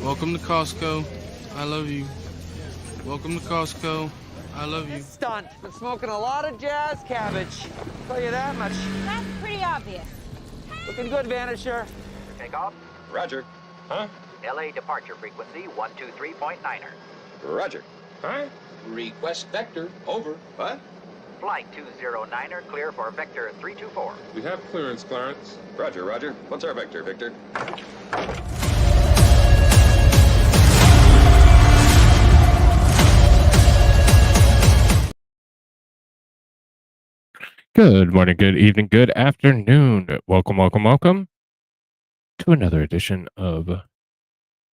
Welcome to Costco. I love you. Welcome to Costco. I love you. This stunt. Been smoking a lot of jazz cabbage. I'll tell you that much. That's pretty obvious. Looking good, Vanisher. Takeoff. Roger. Huh? LA departure frequency 123.9er. Roger. Huh? Request vector. Over. What? Flight 209er clear for vector 324. We have clearance, Clarence. Roger, Roger. What's our vector, Victor? Good morning, good evening, good afternoon. Welcome to another edition of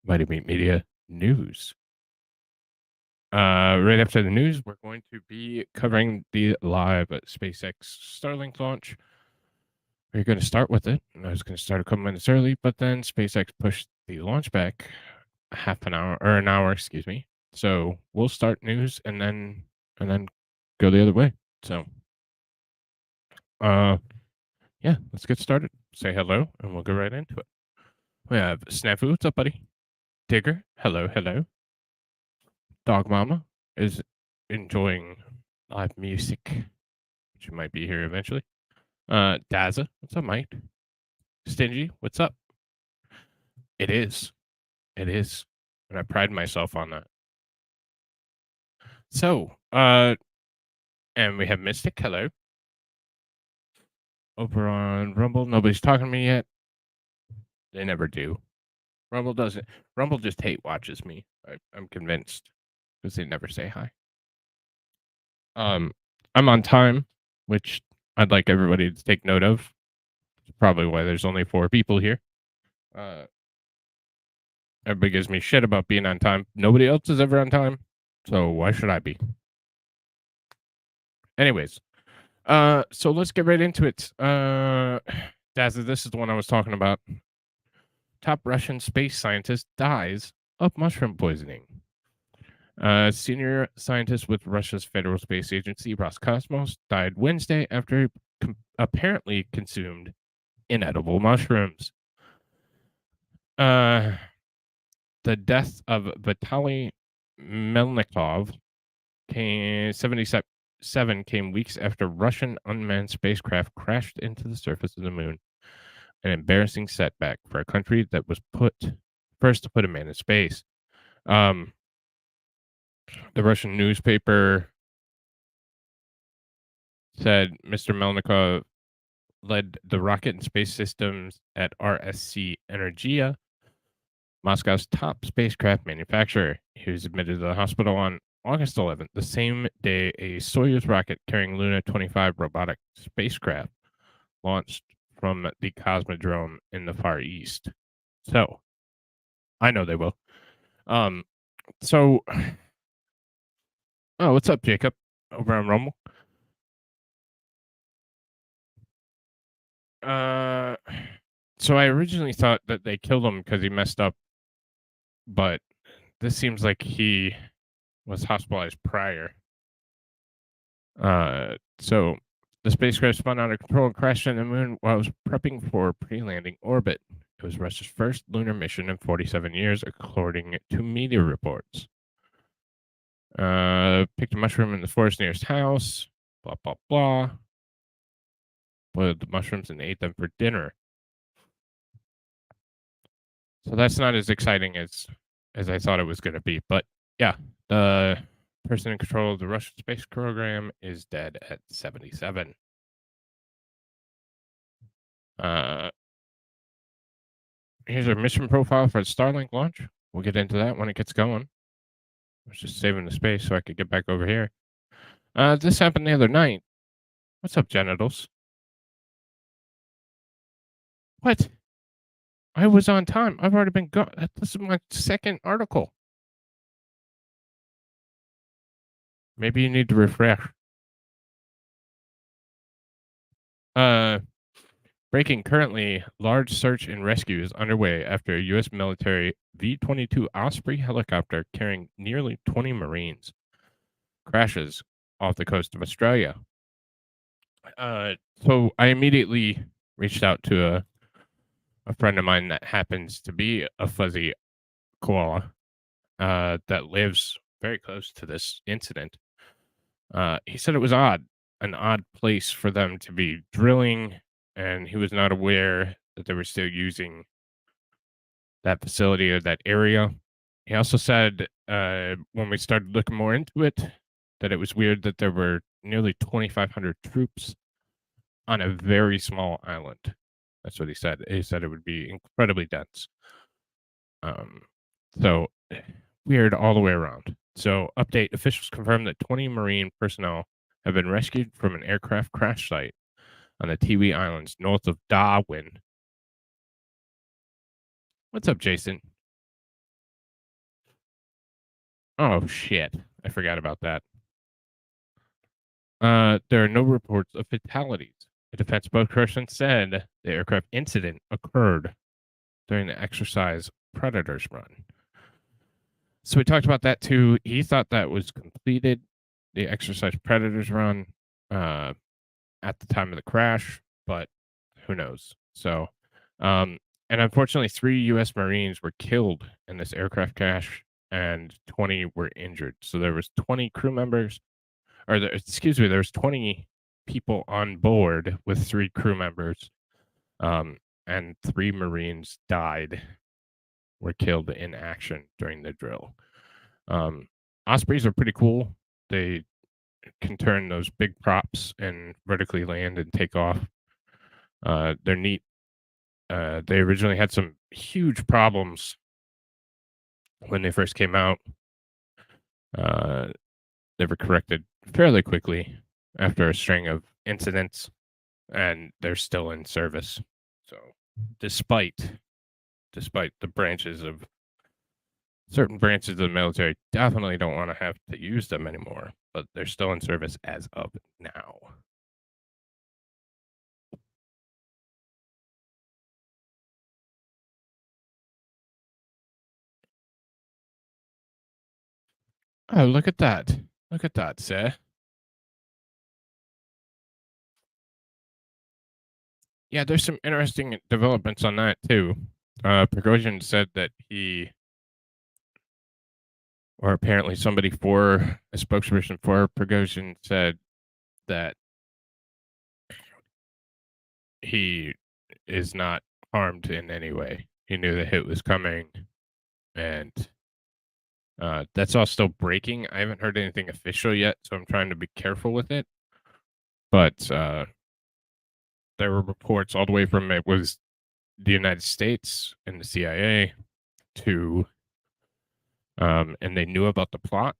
MightyMeat Media News. Right after the news, we're going to be covering the live SpaceX Starlink launch. We're going to start with it. I was going to start a couple minutes early, but then SpaceX pushed the launch back an hour, excuse me. So we'll start news and then go the other way. So yeah, let's get started. Say hello, and we'll go right into it. We have Snafu. What's up, buddy? Digger. Hello. Dog Mama is enjoying live music, which might be here eventually. Daza. What's up, Mike? Stingy. What's up? It is. And I pride myself on that. So, and we have Mystic. Hello. Over on Rumble, nobody's talking to me yet. They never do. Rumble doesn't. Rumble just hate watches me. I'm convinced because they never say hi. I'm on time, which I'd like everybody to take note of. It's probably why there's only 4 people here. Everybody gives me shit about being on time. Nobody else is ever on time, so why should I be? Anyways. So let's get right into it. Dazza, this is the one I was talking about. Top Russian space scientist dies of mushroom poisoning. Senior scientist with Russia's Federal Space Agency, Roscosmos, died Wednesday after apparently consumed inedible mushrooms. The death of Vitaly Melnikov, 77, came weeks after Russian unmanned spacecraft crashed into the surface of the moon. An embarrassing setback for a country that was first to put a man in space. The Russian newspaper said Mr. Melnikov led the rocket and space systems at RSC Energia, Moscow's top spacecraft manufacturer. He was admitted to the hospital on August 11th, the same day a Soyuz rocket carrying Luna 25 robotic spacecraft launched from the Cosmodrome in the Far East. So, I know they will. Oh, what's up, Jacob? Over on Rumble. So I originally thought that they killed him because he messed up, but this seems like he was hospitalized prior. So the spacecraft spun out of control and crashed into the moon while it was prepping for pre-landing orbit. It was Russia's first lunar mission in 47 years, according to media reports. Picked a mushroom in the forest near his house. Blah blah blah. Boiled the mushrooms and ate them for dinner. So that's not as exciting as I thought it was going to be, but yeah. The person in control of the Russian space program is dead at 77. Here's our mission profile for the Starlink launch. We'll get into that when it gets going. I was just saving the space so I could get back over here. This happened the other night. What's up, genitals? What? I was on time. I've already been gone. This is my second article. Maybe you need to refresh. Breaking currently, large search and rescue is underway after a U.S. military V-22 Osprey helicopter carrying nearly 20 Marines crashes off the coast of Australia. So I immediately reached out to a friend of mine that happens to be a fuzzy koala that lives very close to this incident. He said it was an odd place for them to be drilling, and he was not aware that they were still using that facility or that area. He also said when we started looking more into it, that it was weird that there were nearly 2,500 troops on a very small island. That's what he said. He said it would be incredibly dense. So weird all the way around. So update, officials confirmed that 20 Marine personnel have been rescued from an aircraft crash site on the Tiwi Islands north of Darwin. What's up, Jason? Oh, shit. I forgot about that. There are no reports of fatalities. A defense spokesperson said the aircraft incident occurred during the exercise Predators run. So we talked about that too. He thought that was completed, the exercise Predators run, at the time of the crash, but who knows? So, and unfortunately, 3 U.S. Marines were killed in this aircraft crash, and 20 were injured. So there was 20 crew members, there was 20 people on board with 3 crew members, and 3 Marines were killed in action during the drill. Ospreys are pretty cool. They can turn those big props and vertically land and take off. They're neat. They originally had some huge problems when they first came out. They were corrected fairly quickly after a string of incidents, and they're still in service. So, despite certain branches of the military definitely don't want to have to use them anymore, but they're still in service as of now. Oh, look at that. Look at that, sir. Yeah, there's some interesting developments on that too. Prigozhin said that or apparently somebody for a spokesperson for Prigozhin said that he is not harmed in any way. He knew the hit was coming, and that's all still breaking. I haven't heard anything official yet, so I'm trying to be careful with it. But there were reports all the way from it was the United States and the CIA to, and they knew about the plot,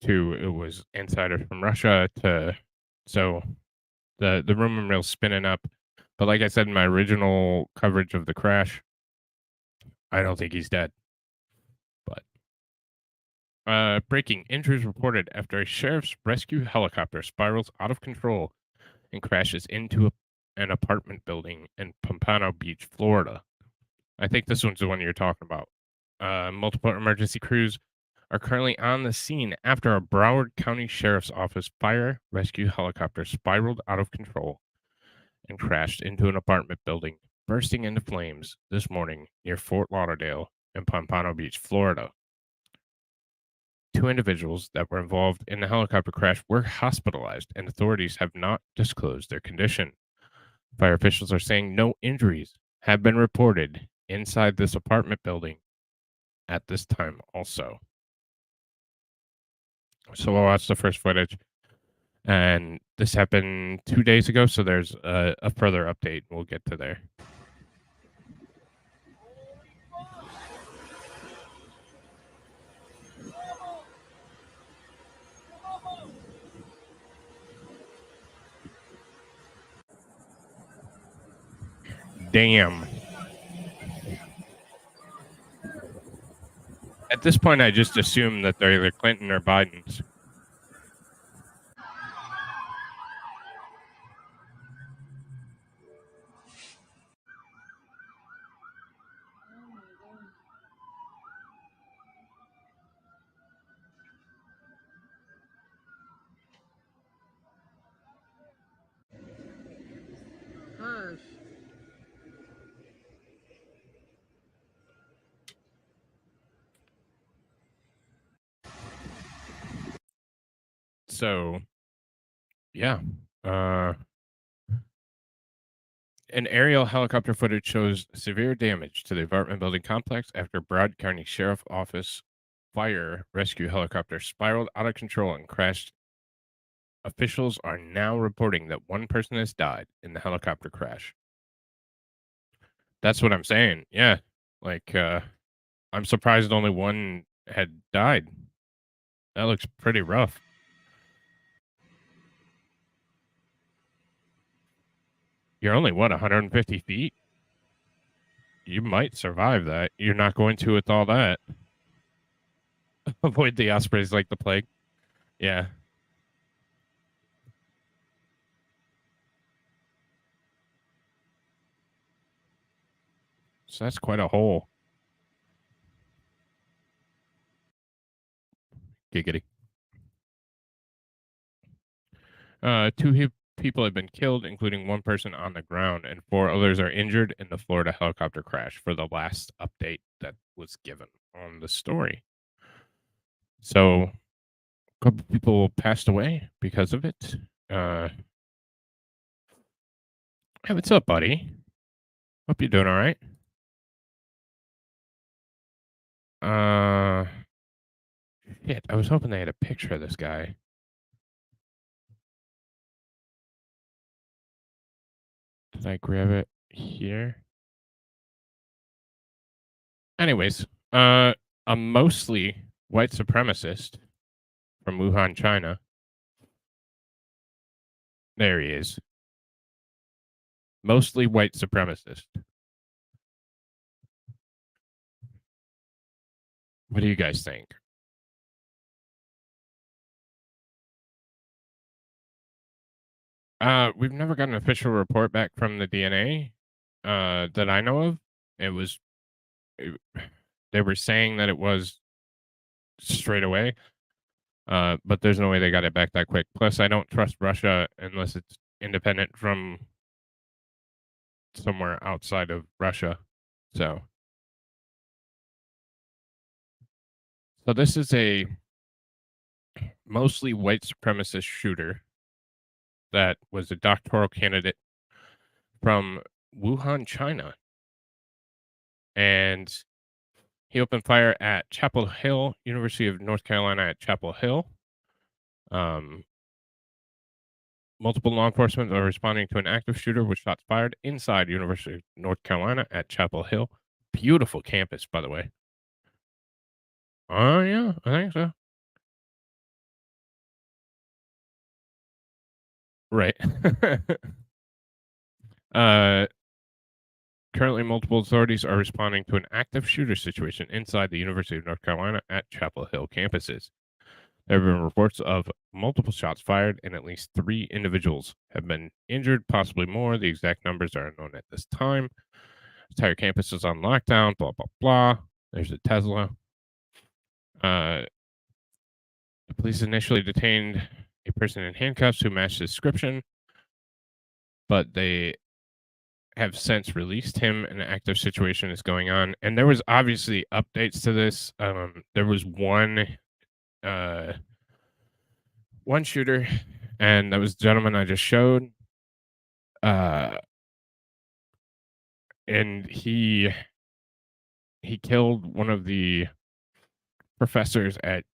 to it was insiders from Russia to, so the rumor mill's spinning up. But like I said in my original coverage of the crash, I don't think he's dead. But breaking injuries reported after a sheriff's rescue helicopter spirals out of control and crashes into an apartment building in Pompano Beach, Florida. I think this one's the one you're talking about. Multiple emergency crews are currently on the scene after a Broward County Sheriff's Office fire rescue helicopter spiraled out of control and crashed into an apartment building, bursting into flames this morning near Fort Lauderdale in Pompano Beach, Florida. 2 individuals that were involved in the helicopter crash were hospitalized, and authorities have not disclosed their condition. Fire officials are saying no injuries have been reported inside this apartment building at this time also. So we'll watch the first footage. And this happened 2 days ago, so there's a further update. We'll get to there. Damn. At this point, I just assume that they're either Clinton or Biden's. Hush. So, yeah. An aerial helicopter footage shows severe damage to the apartment building complex after Broward County Sheriff Office fire rescue helicopter spiraled out of control and crashed. Officials are now reporting that one person has died in the helicopter crash. That's what I'm saying. Yeah. Like, I'm surprised only one had died. That looks pretty rough. You're only, what, 150 feet? You might survive that. You're not going to with all that. Avoid the ospreys like the plague. Yeah. So that's quite a hole. Giggity. Two people have been killed, including one person on the ground, and 4 others are injured in the Florida helicopter crash for the last update that was given on the story. So, a couple people passed away because of it. Hey, what's up, buddy? Hope you're doing all right. Shit, I was hoping they had a picture of this guy. Did I grab it here? Anyways, a mostly white supremacist from Wuhan, China. There he is. Mostly white supremacist. What do you guys think? We've never got an official report back from the DNA that I know of. They were saying that it was straight away, but there's no way they got it back that quick. Plus, I don't trust Russia unless it's independent from somewhere outside of Russia. So this is a mostly white supremacist shooter that was a doctoral candidate from Wuhan, China. And he opened fire at Chapel Hill, University of North Carolina at Chapel Hill. Multiple law enforcement are responding to an active shooter with shots fired inside University of North Carolina at Chapel Hill. Beautiful campus, by the way. Oh, yeah, I think so. Right. Currently, multiple authorities are responding to an active shooter situation inside the University of North Carolina at Chapel Hill campuses. There have been reports of multiple shots fired, and at least 3 individuals have been injured, possibly more. The exact numbers are unknown at this time. The entire campus is on lockdown, blah, blah, blah. There's a Tesla. The police initially detained a person in handcuffs who matched the description, but they have since released him. An active situation is going on, and there was obviously updates to this. There was one shooter, and that was the gentleman I just showed. And he killed one of the professors at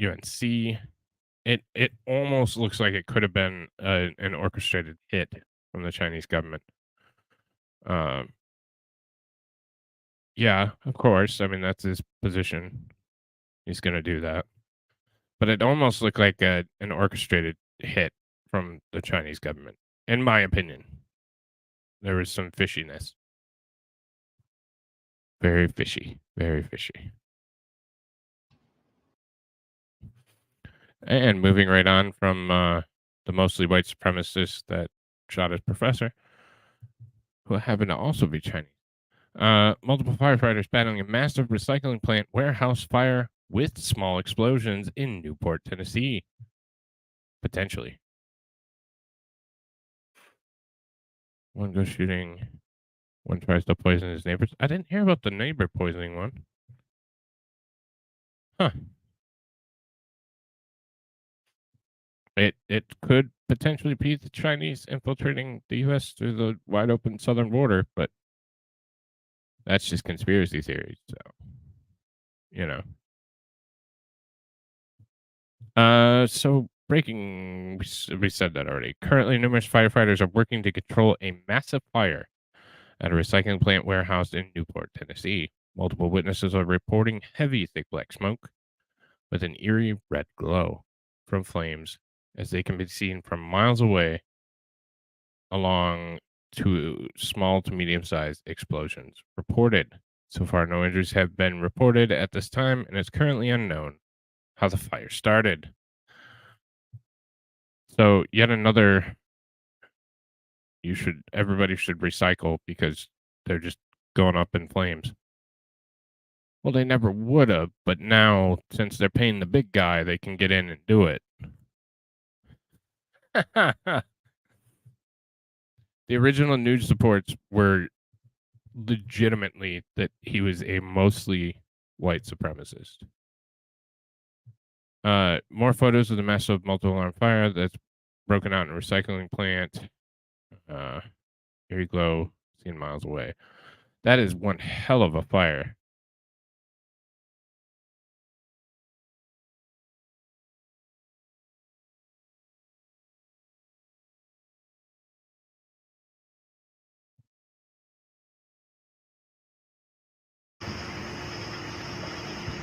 UNC. It almost looks like it could have been an orchestrated hit from the Chinese government. Yeah, of course. I mean, that's his position. He's going to do that. But it almost looked like an orchestrated hit from the Chinese government, in my opinion. There was some fishiness. Very fishy. Very fishy. And moving right on from the mostly white supremacist that shot his professor, who happened to also be Chinese. Multiple firefighters battling a massive recycling plant warehouse fire with small explosions in Newport, Tennessee. Potentially. One goes shooting. One tries to poison his neighbors. I didn't hear about the neighbor poisoning one. Huh. It could potentially be the Chinese infiltrating the U.S. through the wide open southern border, but that's just conspiracy theories. So, you know. So breaking, we said that already. Currently, numerous firefighters are working to control a massive fire at a recycling plant warehouse in Newport, Tennessee. Multiple witnesses are reporting heavy, thick black smoke with an eerie red glow from flames as they can be seen from miles away along to small to medium-sized explosions reported. So far, no injuries have been reported at this time, and it's currently unknown how the fire started. So yet another, everybody should recycle because they're just going up in flames. Well, they never would have, but now since they're paying the big guy, they can get in and do it. The original news reports were legitimately that he was a mostly white supremacist. More photos of the massive multiple alarm fire that's broken out in a recycling plant. Eerie glow seen miles away. That is one hell of a fire.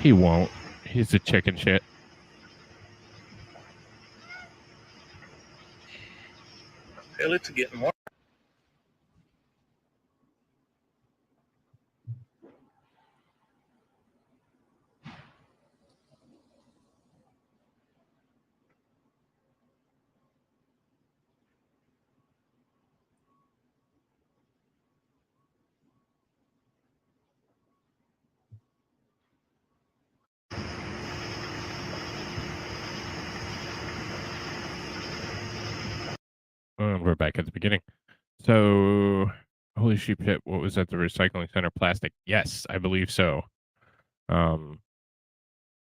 He won't. He's a chicken shit. Hell, it's getting more. We're back at the beginning. So, holy shit, what was at the recycling center? Plastic? Yes, I believe so. I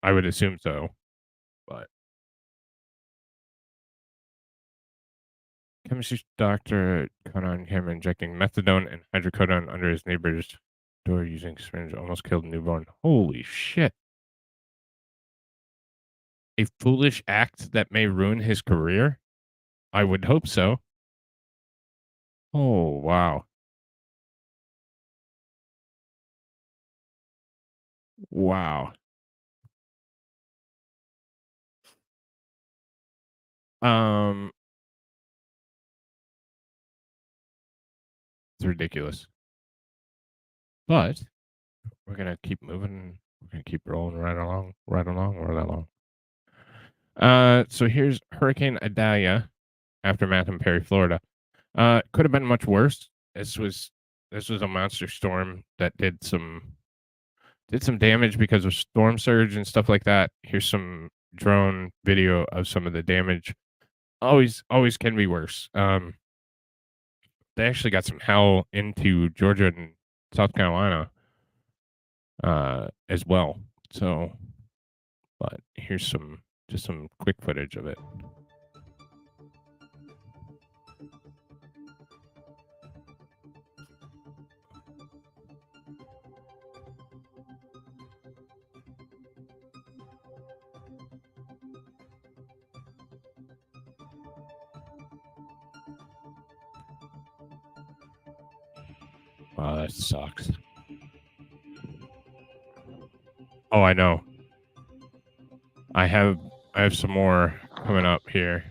would assume so, but chemistry doctor caught on camera injecting methadone and hydrocodone under his neighbor's door using syringe, almost killed a newborn. Holy shit! A foolish act that may ruin his career? I would hope so. Oh, wow. Wow. It's ridiculous. But we're gonna keep moving. We're gonna keep rolling right along. So here's Hurricane Idalia, aftermath in Perry, Florida. Could have been much worse. This was a monster storm that did some damage because of storm surge and stuff like that. Here's some drone video of some of the damage. Always can be worse. They actually got some hell into Georgia and South Carolina as well. So, but here's just some quick footage of it. Wow, that sucks. Oh, I know. I have some more coming up here.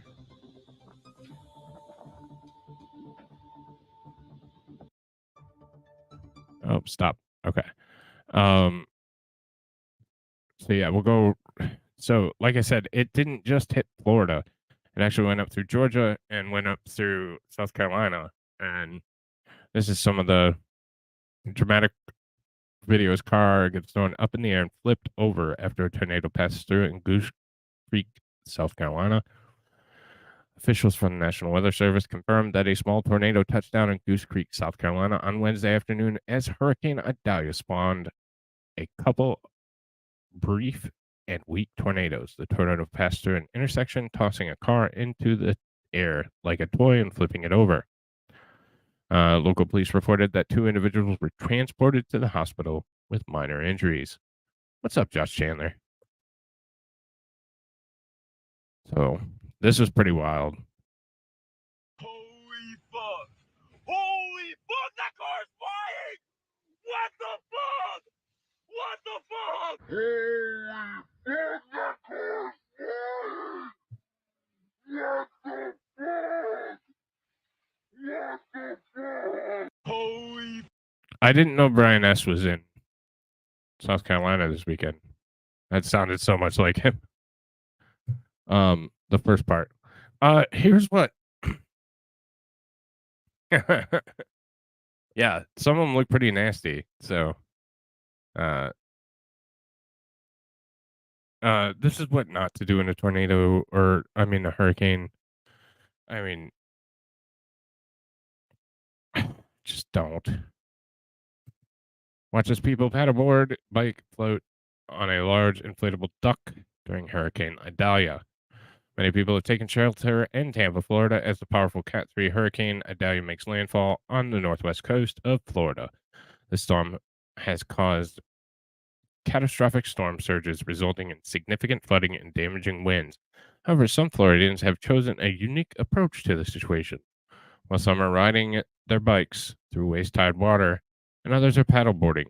Oh, stop. Okay. So yeah, we'll go. So, like I said, it didn't just hit Florida. It actually went up through Georgia and went up through South Carolina. And this is some of the dramatic videos. Car gets thrown up in the air and flipped over after a tornado passes through it in Goose Creek, South Carolina. Officials from the National Weather Service confirmed that a small tornado touched down in Goose Creek, South Carolina on Wednesday afternoon as Hurricane Idalia spawned a couple brief and weak tornadoes. The tornado passed through an intersection, tossing a car into the air like a toy and flipping it over. Local police reported that 2 individuals were transported to the hospital with minor injuries. What's up, Josh Chandler? So, this was pretty wild. Holy fuck! Holy fuck! That car's flying! What the fuck? What the fuck? Holy fuck! That car's flying! What the fuck? What the fuck? Holy. I didn't know Brian S. was in South Carolina this weekend. That sounded so much like him. The first part. Here's what. Yeah, some of them look pretty nasty. So, this is what not to do in a tornado or, I mean, a hurricane. I mean, just don't. Watch as people paddleboard, bike, float on a large inflatable duck during Hurricane Idalia. Many people have taken shelter in Tampa, Florida, as the powerful Cat 3 hurricane Idalia makes landfall on the northwest coast of Florida. The storm has caused catastrophic storm surges, resulting in significant flooding and damaging winds. However, some Floridians have chosen a unique approach to the situation. While some are riding their bikes through waist-high water, and others are paddleboarding,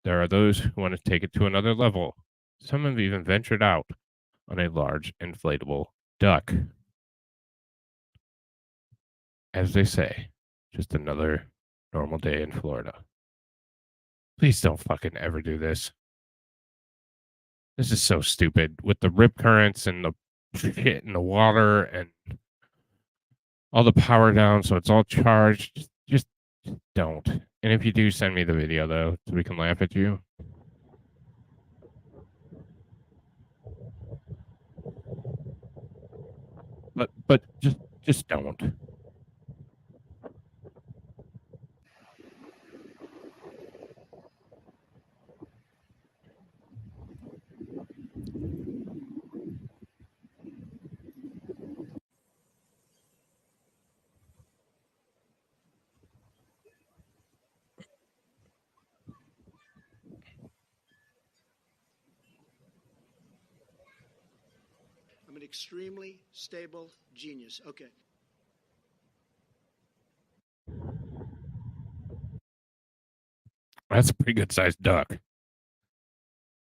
there are those who want to take it to another level. Some have even ventured out on a large inflatable duck. As they say, just another normal day in Florida. Please don't fucking ever do this. This is so stupid with the rip currents and the shit in the water and all the power down, so it's all charged. Just don't. And if you do, send me the video though, so we can laugh at you. But just don't. I'm an extremely stable genius. Okay. That's a pretty good sized duck.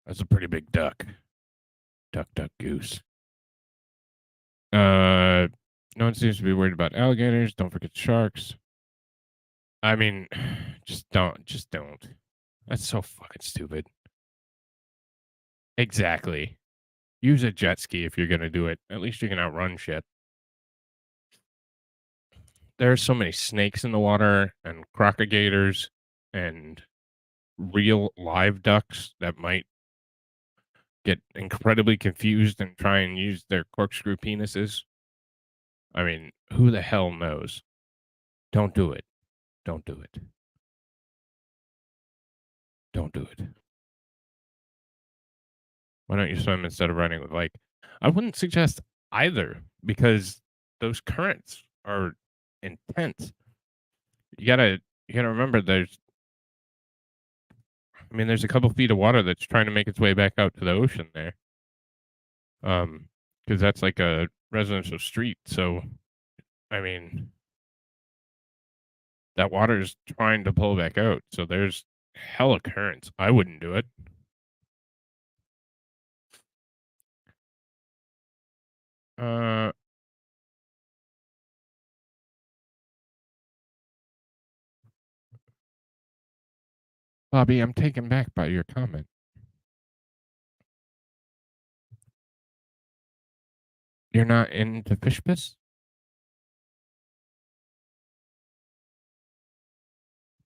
That's a pretty big duck. Duck, duck, goose. No one seems to be worried about alligators. Don't forget sharks. I mean, just don't. That's so fucking stupid. Exactly. Use a jet ski if you're gonna do it. At least you can outrun shit. There are so many snakes in the water and crocodilators and real live ducks that might get incredibly confused and try and use their corkscrew penises. I mean, who the hell knows? Don't do it. Don't do it. Don't do it. Why don't you swim instead of riding with a bike? I wouldn't suggest either because those currents are intense. You gotta remember there's a couple feet of water that's trying to make its way back out to the ocean there. Because that's like a residential street. So, I mean, that water is trying to pull back out. So there's hella currents. I wouldn't do it. Bobby, I'm taken back by your comment. You're not into fish piss?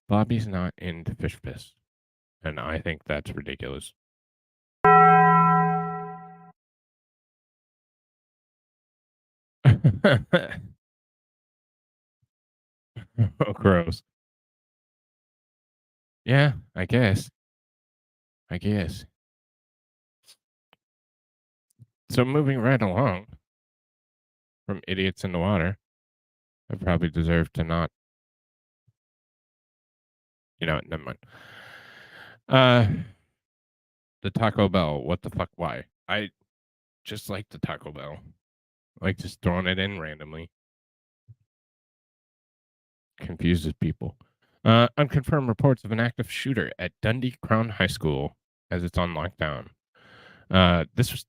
Bobby's not into fish piss. And I think that's ridiculous. Oh, gross. Yeah, I guess. So moving right along from idiots in the water, I probably deserve to not. You know what? Never mind. The Taco Bell. What the fuck? Why? I just like the Taco Bell. Like just throwing it in randomly. Confuses people. Unconfirmed reports of an active shooter at Dundee Crown High School as it's on lockdown. This was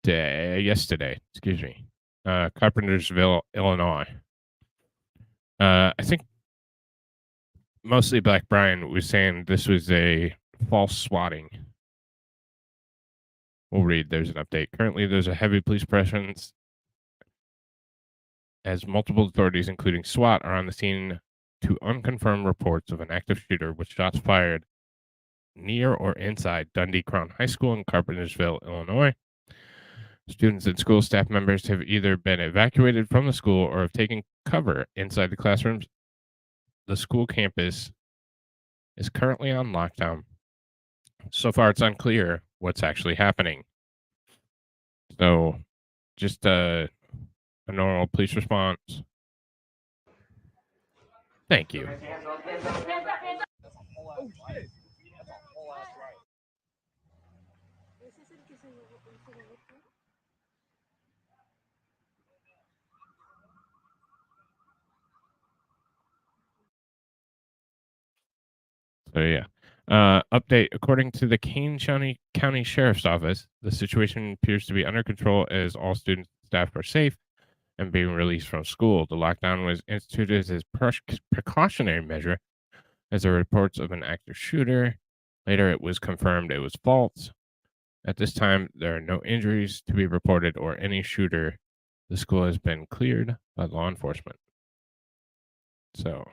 yesterday, excuse me. Carpentersville, Illinois. I think mostly Black Brian was saying this was a false swatting. We'll read. There's an update. Currently, there's a heavy police presence as multiple authorities, including SWAT, are on the scene to unconfirmed reports of an active shooter with shots fired near or inside Dundee Crown High School in Carpentersville, Illinois. Students and school staff members have either been evacuated from the school or have taken cover inside the classrooms. The school campus is currently on lockdown. So far, it's unclear what's actually happening. So, just a normal police response. Thank you. So yeah. Update. According to the Kane County Sheriff's Office, the situation appears to be under control as all students and staff are safe and being released from school. The lockdown was instituted as a precautionary measure as there were reports of an active shooter. Later, it was confirmed it was false. At this time, there are no injuries to be reported or any shooter. The school has been cleared by law enforcement. So,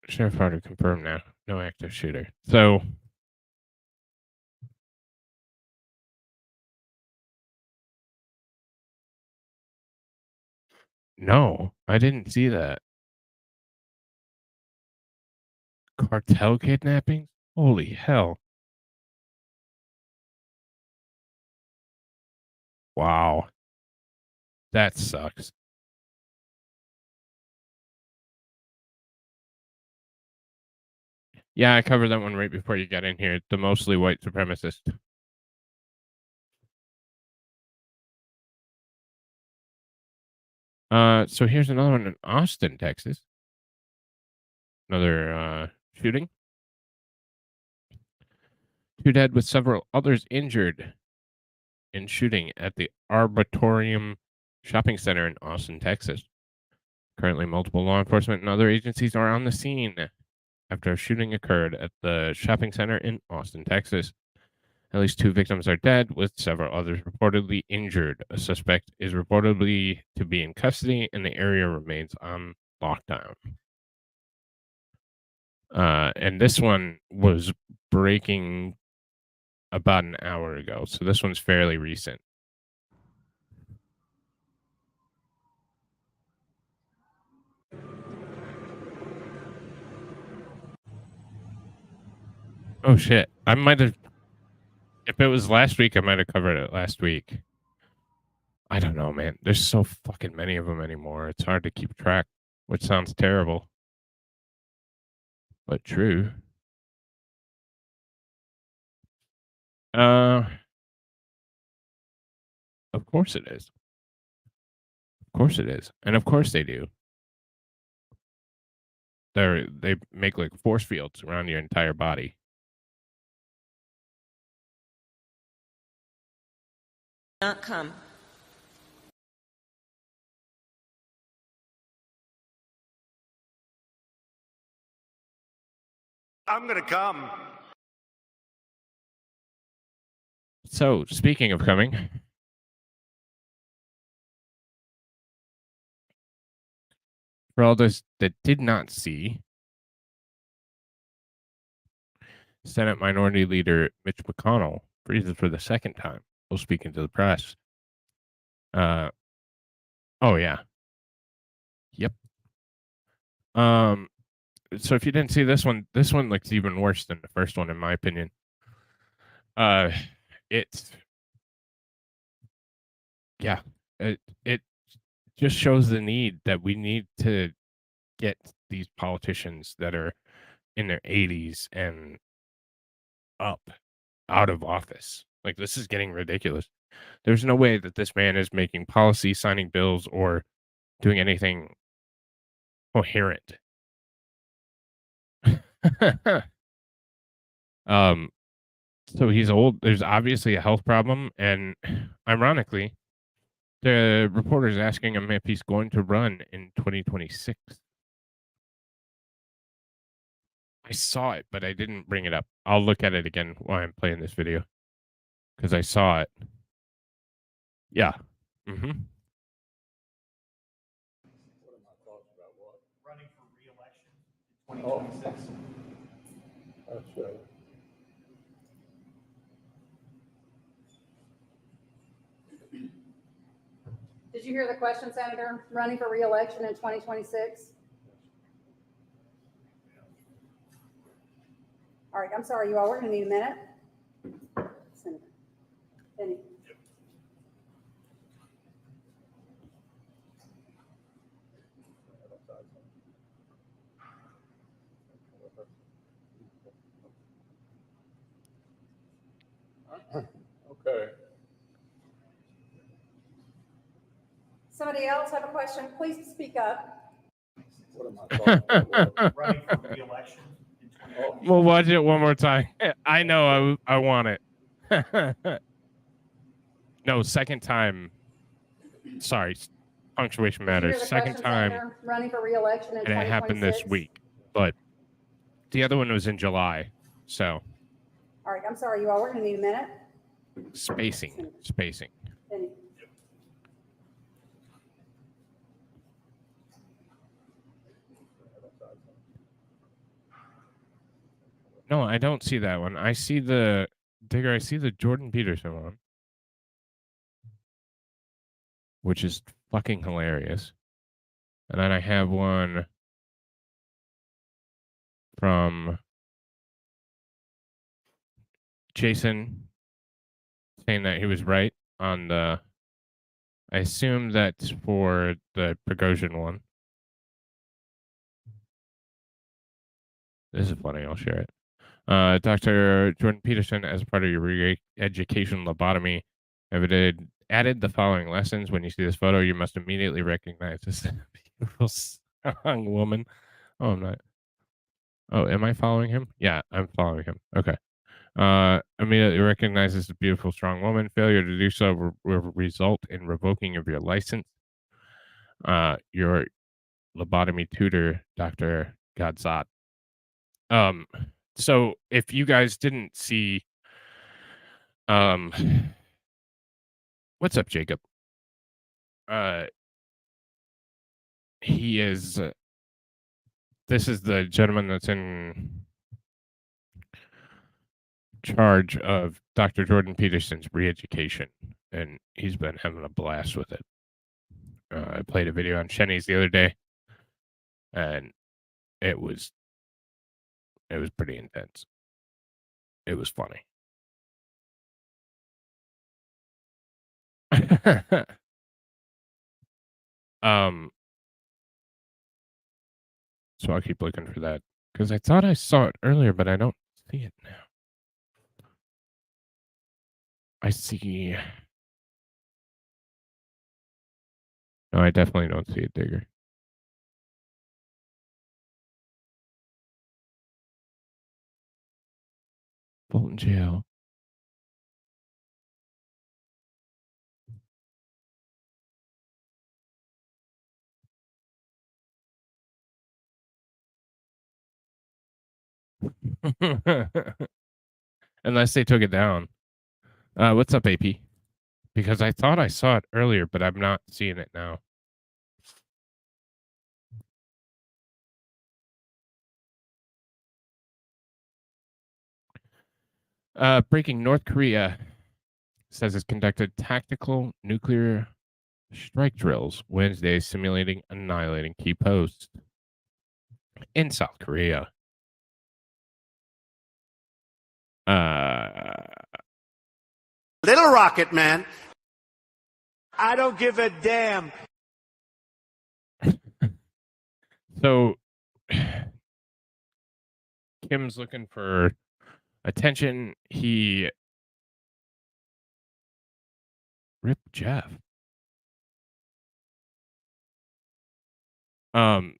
Sheriff already confirmed now. No active shooter. So, no, I didn't see that. Cartel kidnapping? Holy hell. Wow. That sucks. Yeah, I covered that one right before you got in here. The mostly white supremacist. So here's another one in Austin, Texas. Another shooting. 2 dead with several others injured in shooting at the Arboretum Shopping Center in Austin, Texas. Currently, multiple law enforcement and other agencies are on the scene after a shooting occurred at the shopping center in Austin, Texas. At least 2 victims are dead, with several others reportedly injured. A suspect is reportedly to be in custody, and the area remains on lockdown. And this one was breaking about an hour ago, so this one's fairly recent. Oh shit! I might have. If it was last week, I might have covered it last week. I don't know, man. There's so fucking many of them anymore. It's hard to keep track, which sounds terrible, but true. Of course it is. Of course it is, and of course they do. They make like force fields around your entire body. Not come. I'm gonna come. So, speaking of coming, for all those that did not see, Senate Minority Leader Mitch McConnell freezes for the second time while speaking to the press. Oh yeah. Yep. so if you didn't see this one looks even worse than the first one, in my opinion. It's yeah, it just shows the need that we need to get these politicians that are in their 80s and up out of office. Like, this is getting ridiculous. There's no way that this man is making policy, signing bills, or doing anything coherent. So he's old. There's obviously a health problem, and ironically, the reporter is asking him if he's going to run in 2026. I saw it, but I didn't bring it up. I'll look at it again while I'm playing this video because I saw it. Yeah. Mm-hmm. Running for re-election in 2026. That's right. Did you hear the question, Senator? Running for re-election in 2026? All right, I'm sorry, you all. We're going to need a minute. Senator Benny. Okay. Somebody else have a question? Please speak up. What am I talking about? Running for re-election in 2026. We'll watch it one more time. I know I want it. No, second time. Sorry, punctuation Did you hear matters. the Second question, time, Senator? Running for re-election in and 2026? it happened this week. But the other one was in July. So All right, I'm sorry, you all. We're going to need a minute. spacing. Benny. No, I don't see that one. I see the Digger. I see the Jordan Peterson one, which is fucking hilarious. And then I have one from Jason saying that he was right on the. I assume that's for the Prigozhin one. This is funny. I'll share it. Dr. Jordan Peterson, as part of your re-education lobotomy, added the following lessons. When you see this photo, you must immediately recognize this beautiful, strong woman. Oh, I'm not. Oh, am I following him? Yeah, I'm following him. Okay. Immediately recognize this beautiful, strong woman. Failure to do so will result in revoking of your license. Your lobotomy tutor, Dr. Godzot. So if you guys didn't see, what's up, Jacob? He is, this is the gentleman that's in charge of Dr. Jordan Peterson's re-education, and he's been having a blast with it. I played a video on Shenny's the other day, and it was pretty intense. It was funny. So I'll keep looking for that because I thought I saw it earlier, but I don't see it now. I see. No, I definitely don't see it, Digger. Fulton Jail. Unless they took it down. What's up, AP? Because I thought I saw it earlier, but I'm not seeing it now. Breaking. North Korea says it's conducted tactical nuclear strike drills Wednesday, simulating annihilating key posts. in South Korea. Little rocket man. I don't give a damn. So Kim's looking for attention. He ripped Jeff. Sorry,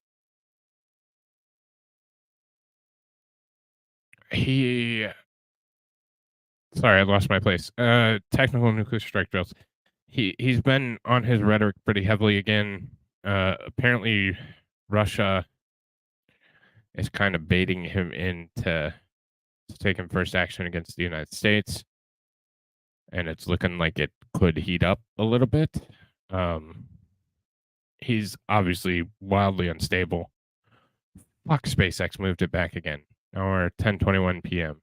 I lost my place. Technical nuclear strike drills. He's been on his rhetoric pretty heavily again. Apparently Russia is kind of baiting him into taking first action against the United States, and it's looking like it could heat up a little bit. He's obviously wildly unstable. Fuck, SpaceX moved it back again. Now we're 10:21 p.m.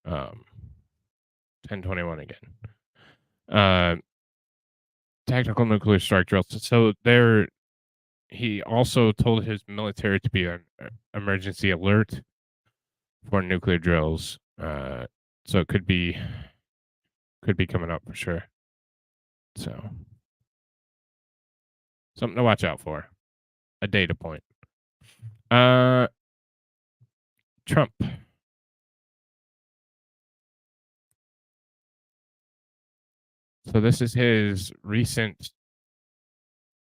10:21 again. Tactical nuclear strike drills. So he also told his military to be on emergency alert for nuclear drills. So it could be coming up for sure. So something to watch out for. A data point. Trump. So this is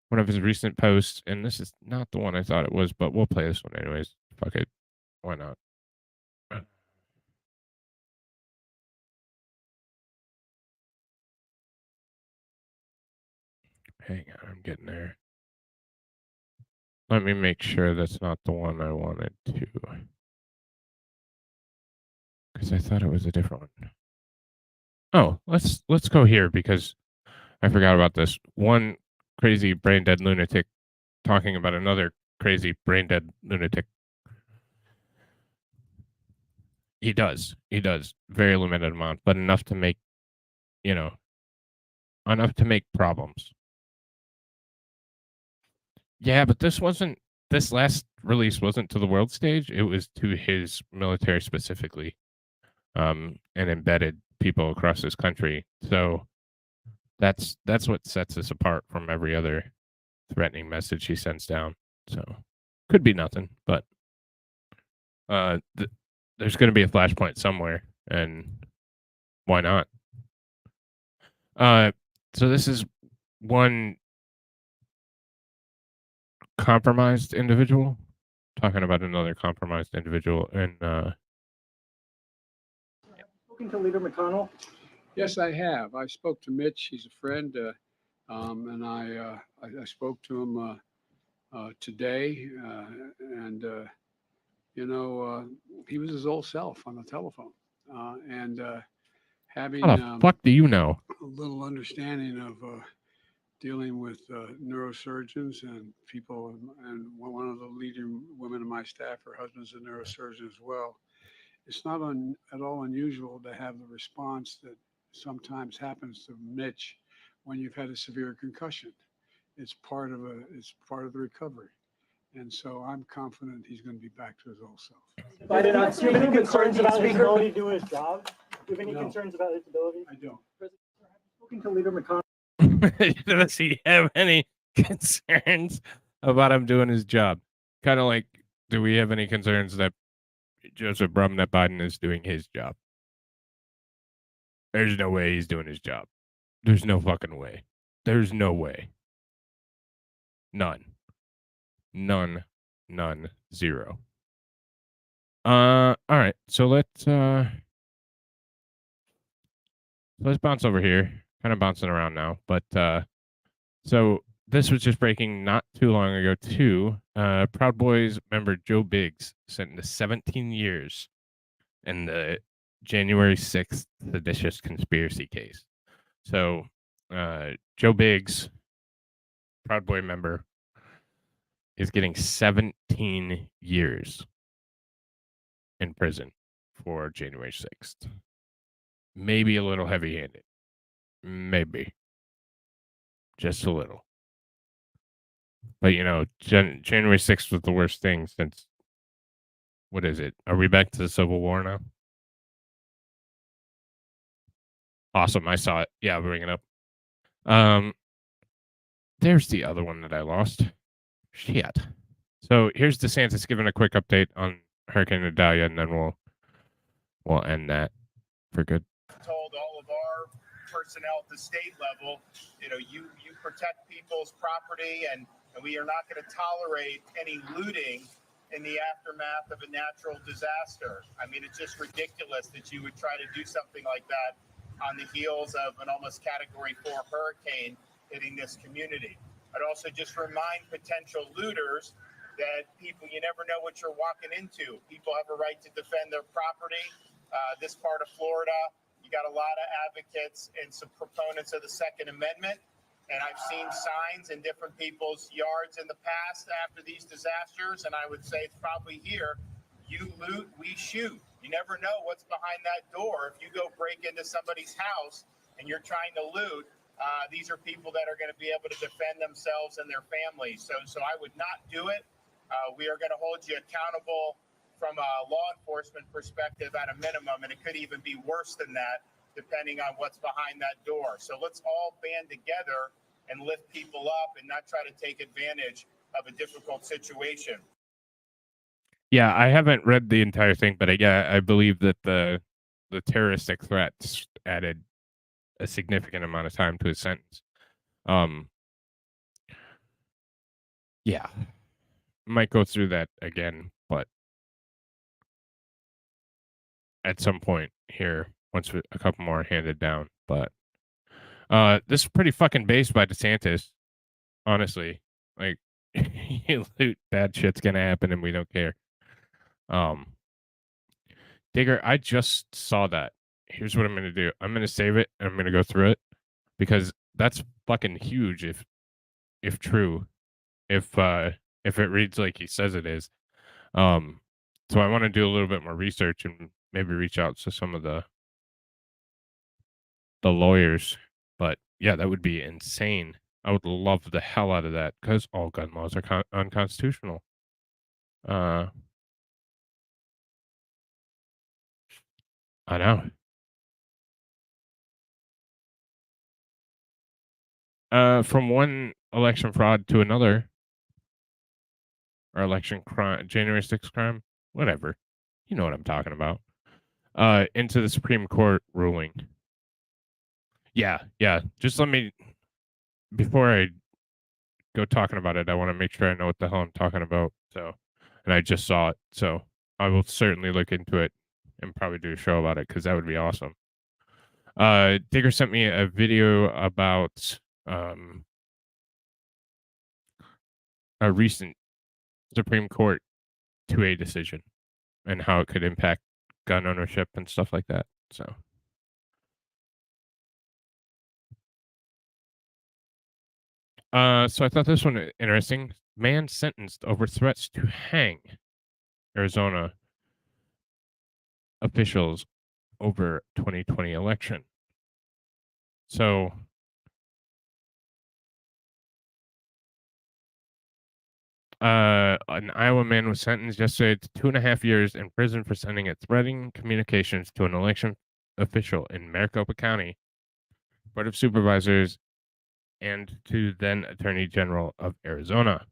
one of his recent posts, and this is not the one I thought it was, but we'll play this one anyways. Fuck it. Why not? Hang on, I'm getting there. Let me make sure that's not the one I wanted to. Because I thought it was a different one. Oh, let's go here because I forgot about this. One crazy brain dead lunatic talking about another crazy brain dead lunatic. He does. Very limited amount, but enough to make, enough to make problems. Yeah, but this last release wasn't to the world stage. It was to his military specifically, and embedded people across this country. So that's what sets us apart from every other threatening message he sends down. So could be nothing, but there's going to be a flashpoint somewhere, and why not? So this is one compromised individual talking about another compromised individual, and Spoken to Leader McConnell? Yes, I have. I spoke to Mitch. He's a friend, and I spoke to him today, and he was his old self on the telephone, and having how the fuck do you know? a little understanding of dealing with neurosurgeons and people, and one of the leading women in my staff, her husband's a neurosurgeon as well. It's not at all unusual to have the response that sometimes happens to Mitch when you've had a severe concussion. It's part of the recovery. And so I'm confident he's going to be back to his old self. Do you have any concerns about his ability to do his job? Do you have any concerns about his ability? I don't. Spoken to Leader McConnell? Does he have any concerns about him doing his job? Kind of like, do we have any concerns that Joseph Brum, that Biden is doing his job? There's no way he's doing his job. There's no fucking way. There's no way. None. Zero. All right. So let's bounce over here. Kind of bouncing around now, but so this was just breaking not too long ago too. Proud Boys member Joe Biggs sentenced to 17 years in the January 6th seditious conspiracy case. So Joe Biggs, Proud Boy member, is getting 17 years in prison for January 6th. Maybe a little heavy-handed. Maybe. Just a little. But you know, January 6th was the worst thing since. What is it? Are we back to the Civil War now? Awesome, I saw it. Yeah, I'll bring it up. There's the other one that I lost. Shit. So here's DeSantis giving a quick update on Hurricane Idalia, and then we'll end that for good. Told all of our personnel at the state level, you know, you protect people's property, and we are not going to tolerate any looting in the aftermath of a natural disaster. I mean, it's just ridiculous that you would try to do something like that on the heels of an almost Category 4 hurricane hitting this community. I'd also just remind potential looters that people, you never know what you're walking into. People have a right to defend their property. This part of Florida, you got a lot of advocates and some proponents of the Second Amendment. And I've seen signs in different people's yards in the past after these disasters. And I would say it's probably here. You loot, we shoot. You never know what's behind that door. If you go break into somebody's house and you're trying to loot, these are people that are going to be able to defend themselves and their families. So I would not do it. We are going to hold you accountable from a law enforcement perspective at a minimum, and it could even be worse than that, depending on what's behind that door. So let's all band together and lift people up and not try to take advantage of a difficult situation. Yeah, I haven't read the entire thing, but I believe that the terroristic threats added a significant amount of time to his sentence. Yeah, might go through that again, but at some point here, once a couple more are handed down. But this is pretty fucking based by DeSantis, honestly. Like, you loot, bad shit's gonna happen, and we don't care. Digger, I just saw that. Here's what I'm gonna do. I'm gonna save it, and I'm gonna go through it, because that's fucking huge if true. If it reads like he says it is. So I want to do a little bit more research and maybe reach out to some of the lawyers. But yeah, that would be insane. I would love the hell out of that, because all gun laws are unconstitutional. I know. From one election fraud to another, or election crime, January 6th crime, whatever. You know what I'm talking about. Into the Supreme Court ruling. Yeah. Just let me, before I go talking about it, I want to make sure I know what the hell I'm talking about. So, and I just saw it, so I will certainly look into it and probably do a show about it, because that would be awesome. Digger sent me a video about a recent Supreme Court 2A decision and how it could impact gun ownership and stuff like that. So I thought this one interesting. Man sentenced over threats to hang Arizona officials over 2020 election. So an Iowa man was sentenced yesterday to 2.5 years in prison for sending a threatening communications to an election official in Maricopa County Board of Supervisors and to then Attorney General of Arizona.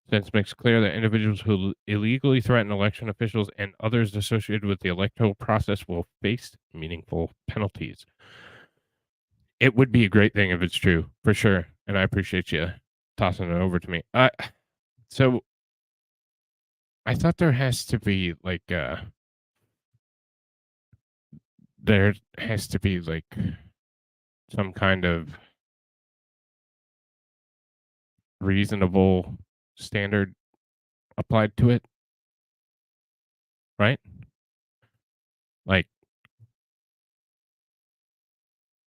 Since makes clear that individuals who illegally threaten election officials and others associated with the electoral process will face meaningful penalties. It would be a great thing if it's true, for sure. And I appreciate you tossing it over to me. So I thought there has to be like some kind of reasonable standard applied to it, right? Like,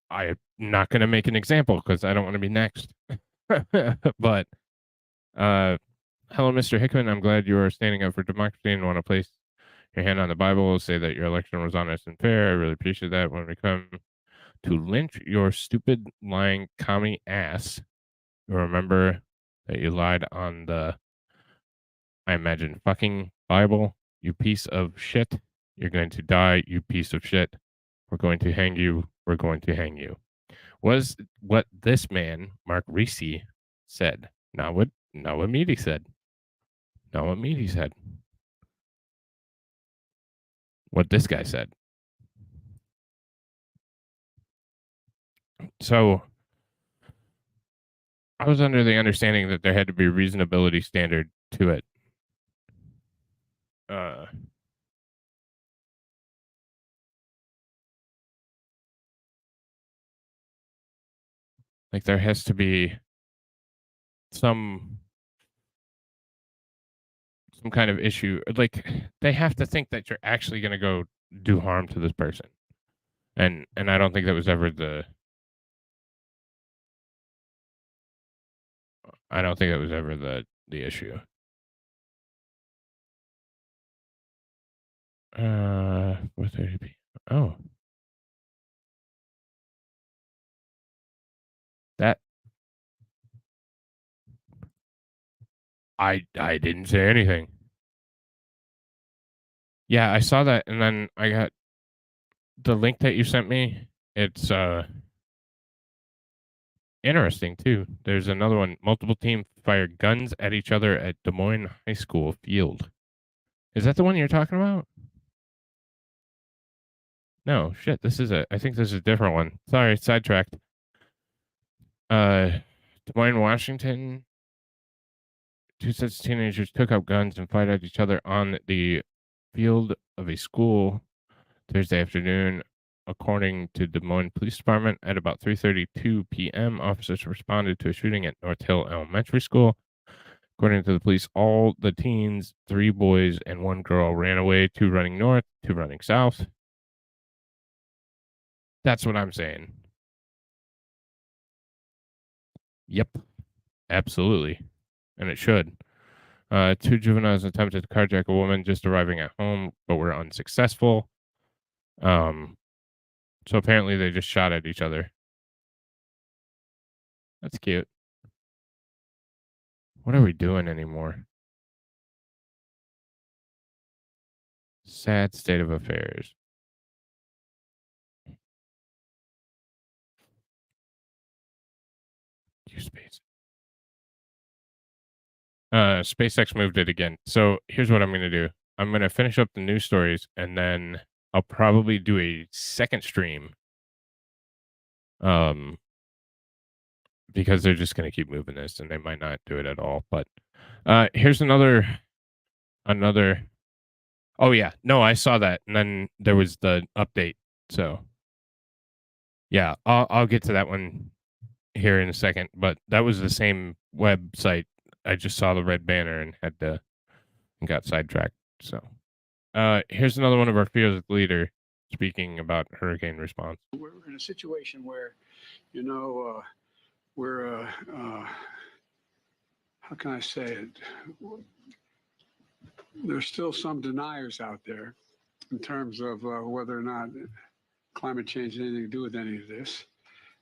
I'm not going to make an example because I don't want to be next. But hello, Mr. Hickman. I'm glad you are standing up for democracy and want to place your hand on the Bible, say that your election was honest and fair. I really appreciate that. When we come to lynch your stupid, lying, commie ass, Remember that you lied on the, I imagine, fucking Bible, you piece of shit. You're going to die, you piece of shit. We're going to hang you. We're going to hang you. Was what this man, Mark Reese, said. Not what Meaty said. Not what Meaty said. What this guy said. So I was under the understanding that there had to be a reasonability standard to it. Like there has to be some kind of issue. Like they have to think that you're actually going to go do harm to this person. And I don't think that was ever the issue. What 30p? Oh. That I didn't say anything. Yeah, I saw that, and then I got the link that you sent me. It's interesting too. There's another one. Multiple teams fired guns at each other at Des Moines High School field. Is that the one you're talking about? No, shit. I think this is a different one. Sorry, sidetracked. Des Moines, Washington. 2 sets of teenagers took up guns and fired at each other on the field of a school Thursday afternoon. According to Des Moines Police Department, at about 3:32 p.m., officers responded to a shooting at North Hill Elementary School. According to the police, all the teens, 3 boys and 1 girl, ran away, 2 running north, 2 running south. That's what I'm saying. Yep, absolutely. And it should. 2 juveniles attempted to carjack a woman just arriving at home, but were unsuccessful. So apparently they just shot at each other. That's cute. What are we doing anymore? Sad state of affairs. SpaceX moved it again. So here's what I'm going to do. I'm going to finish up the news stories, and then I'll probably do a second stream. Because they're just going to keep moving this, and they might not do it at all. But here's another. Oh yeah, no, I saw that, and then there was the update. So yeah, I'll get to that one here in a second. But that was the same website. I just saw the red banner and got sidetracked. So here's another one of our field leader speaking about hurricane response. We're in a situation where, we're how can I say it? There's still some deniers out there in terms of whether or not climate change has anything to do with any of this.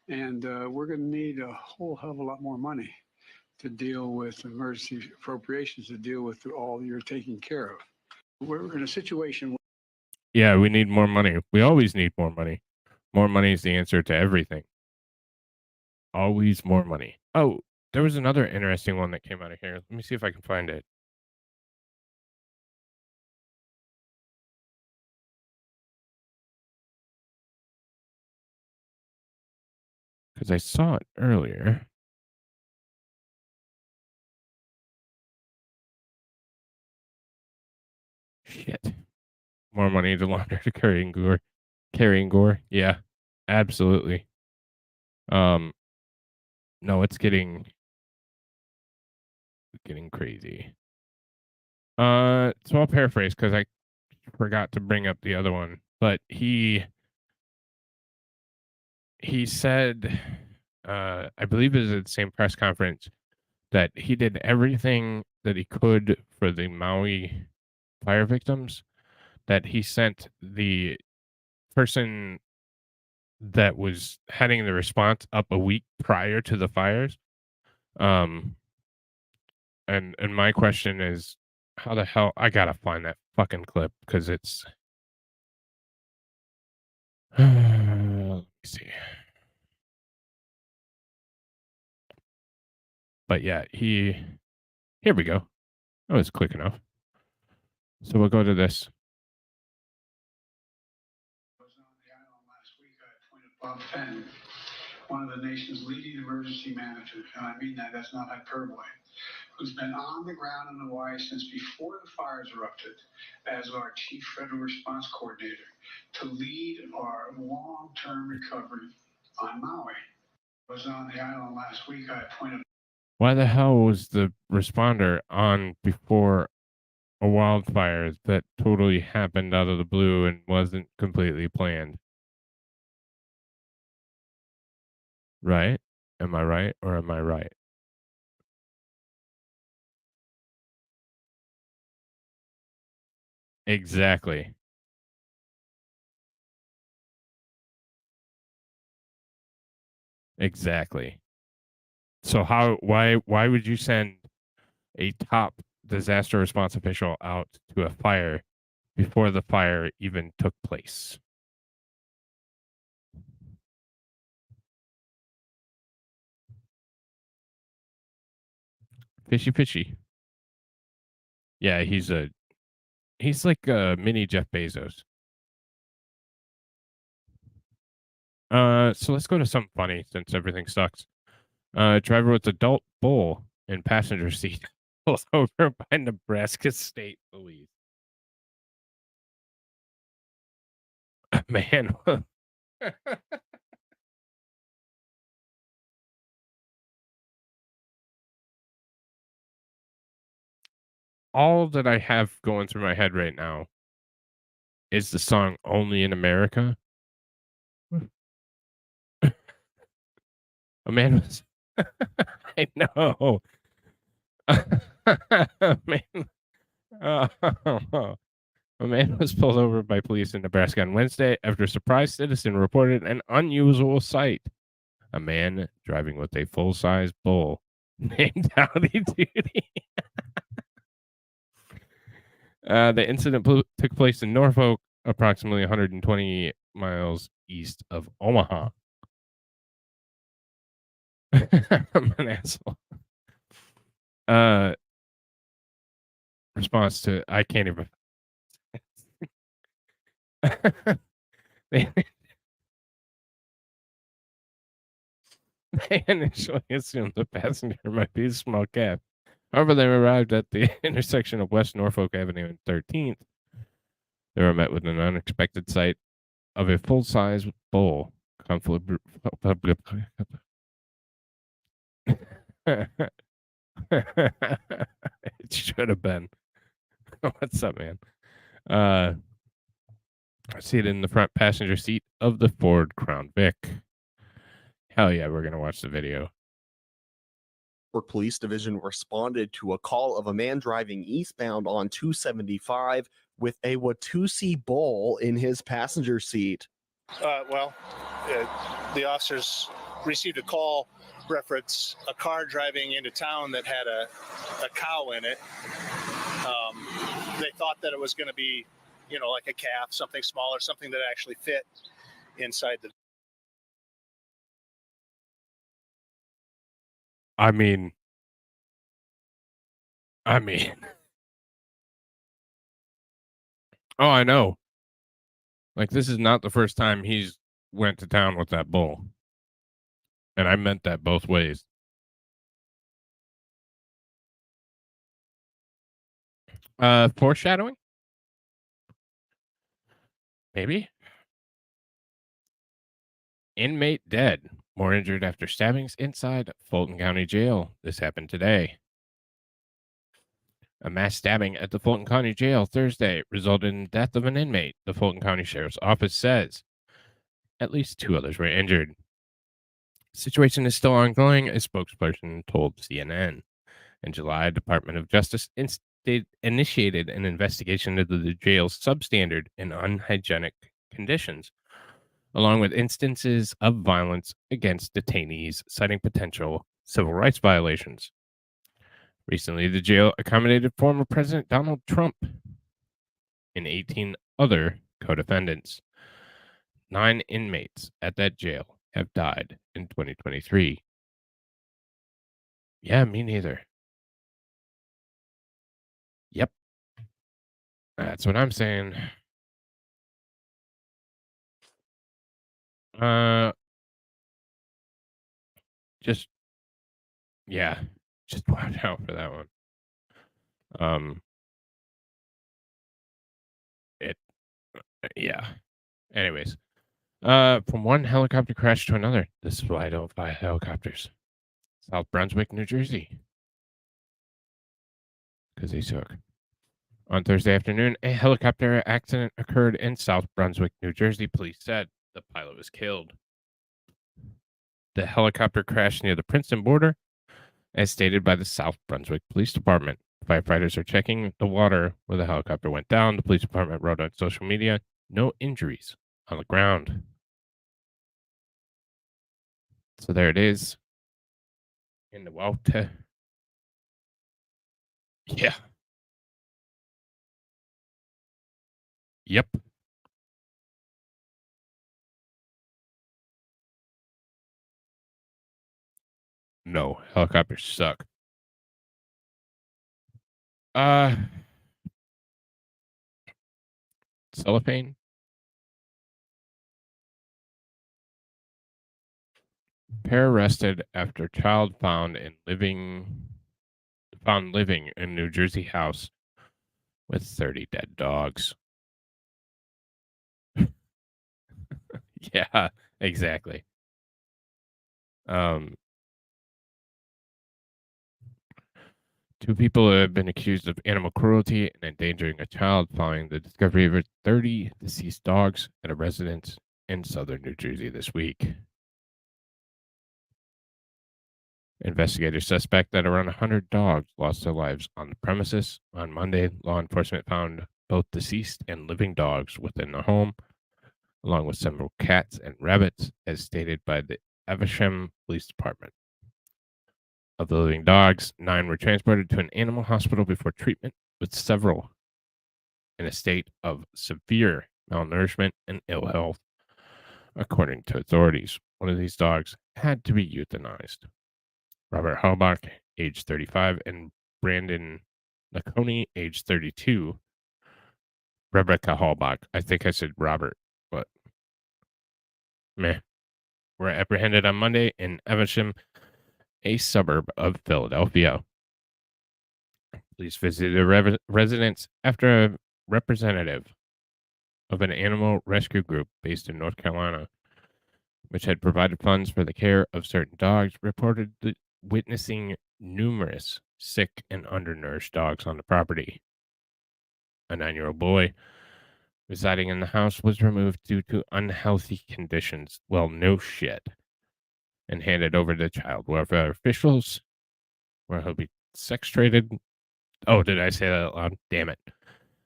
And we're going to need a whole hell of a lot more money to deal with emergency appropriations, to deal with all you're taking care of. We're in a situation where... Yeah, we need more money. We always need more money. More money is the answer to everything. Always more money. Oh, there was another interesting one that came out of here. Let me see if I can find it. Because I saw it earlier. Shit. More money to launder to carrying gore. Yeah, absolutely. No, it's getting crazy. So I'll paraphrase because I forgot to bring up the other one, but he said, I believe it was at the same press conference, that he did everything that he could for the Maui fire victims, that he sent the person that was heading the response up a week prior to the fires And my question is, how the hell I gotta find that fucking clip because it's let me see. But yeah, here we go. Oh, it's quick enough. So we'll go to this. Bob Fenn, one of the nation's leading emergency managers, and I mean that, that's not hyperbole, who's been on the ground in Hawaii since before the fires erupted as our chief federal response coordinator to lead our long-term recovery on Maui. I was on the island last week. I appointed. Why the hell was the responder on before a wildfire that totally happened out of the blue and wasn't completely planned? Right? Am I right or am I right? Exactly. Exactly. So why would you send a top disaster response official out to a fire before the fire even took place? Fishy. Yeah, he's like a mini Jeff Bezos. So let's go to something funny since everything sucks. Driver with adult bull in passenger seat pulled over by Nebraska State Police. Man. All that I have going through my head right now is the song Only in America. A man was I know. A man was pulled over by police in Nebraska on Wednesday after a surprised citizen reported an unusual sight. A man driving with a full-size bull named Howdy Doody. The incident took place in Norfolk, approximately 120 miles east of Omaha. I'm an asshole. Response to I can't even. They initially assumed the passenger might be a small cab. However, they arrived at the intersection of West Norfolk Avenue and 13th. They were met with an unexpected sight of a full-size bull. It should have been. What's up, man? I see it in the front passenger seat of the Ford Crown Vic. Hell yeah, we're gonna watch the video. Police Division responded to a call of a man driving eastbound on 275 with a Watusi bull in his passenger seat. The officers received a call reference a car driving into town that had a cow in it. They thought that it was going to be, like a calf, something smaller, something that actually fit inside the. I mean, oh, I know. Like, this is not the first time he's went to town with that bull. And I meant that both ways. Foreshadowing? Maybe? Inmate dead. More injured after stabbings inside Fulton County Jail. This happened today. A mass stabbing at the Fulton County Jail Thursday resulted in the death of an inmate, the Fulton County Sheriff's Office says. At least 2 others were injured. The situation is still ongoing, a spokesperson told CNN. In July, Department of Justice initiated an investigation into the jail's substandard and unhygienic conditions, along with instances of violence against detainees, citing potential civil rights violations. Recently, the jail accommodated former President Donald Trump and 18 other co-defendants. 9 inmates at that jail have died in 2023. Yeah, me neither. Yep. That's what I'm saying. Just watch out for that one. Yeah. Anyways, from one helicopter crash to another. This is why I don't buy helicopters. South Brunswick, New Jersey. Because they suck. On Thursday afternoon, a helicopter accident occurred in South Brunswick, New Jersey. Police said the pilot was killed. The helicopter crashed near the Princeton border, as stated by the South Brunswick Police Department. Firefighters are checking the water where the helicopter went down. The police department wrote on social media, no injuries on the ground. So there it is. In the water. Yeah. Yep. No, helicopters suck. Cellophane. Pair arrested after child found living in New Jersey house with 30 dead dogs. Yeah, exactly. Two people have been accused of animal cruelty and endangering a child following the discovery of 30 deceased dogs at a residence in southern New Jersey this week. Investigators suspect that around 100 dogs lost their lives on the premises. On Monday, law enforcement found both deceased and living dogs within the home, along with several cats and rabbits, as stated by the Evesham Police Department. Of the living dogs, 9 were transported to an animal hospital before treatment, with several in a state of severe malnourishment and ill health, according to authorities. One of these dogs had to be euthanized. Robert Halbach, age 35, and Brandon Laconey, age 32. Rebecca Halbach. I think I said Robert, but meh. Were apprehended on Monday in Evesham, a suburb of Philadelphia. Police visited the residence after a representative of an animal rescue group based in North Carolina, which had provided funds for the care of certain dogs, reported witnessing numerous sick and undernourished dogs on the property. A 9-year-old boy residing in the house was removed due to unhealthy conditions. Well, no shit. And handed over to child welfare officials, where he'll be sex traded. Oh, did I say that out loud? Damn it.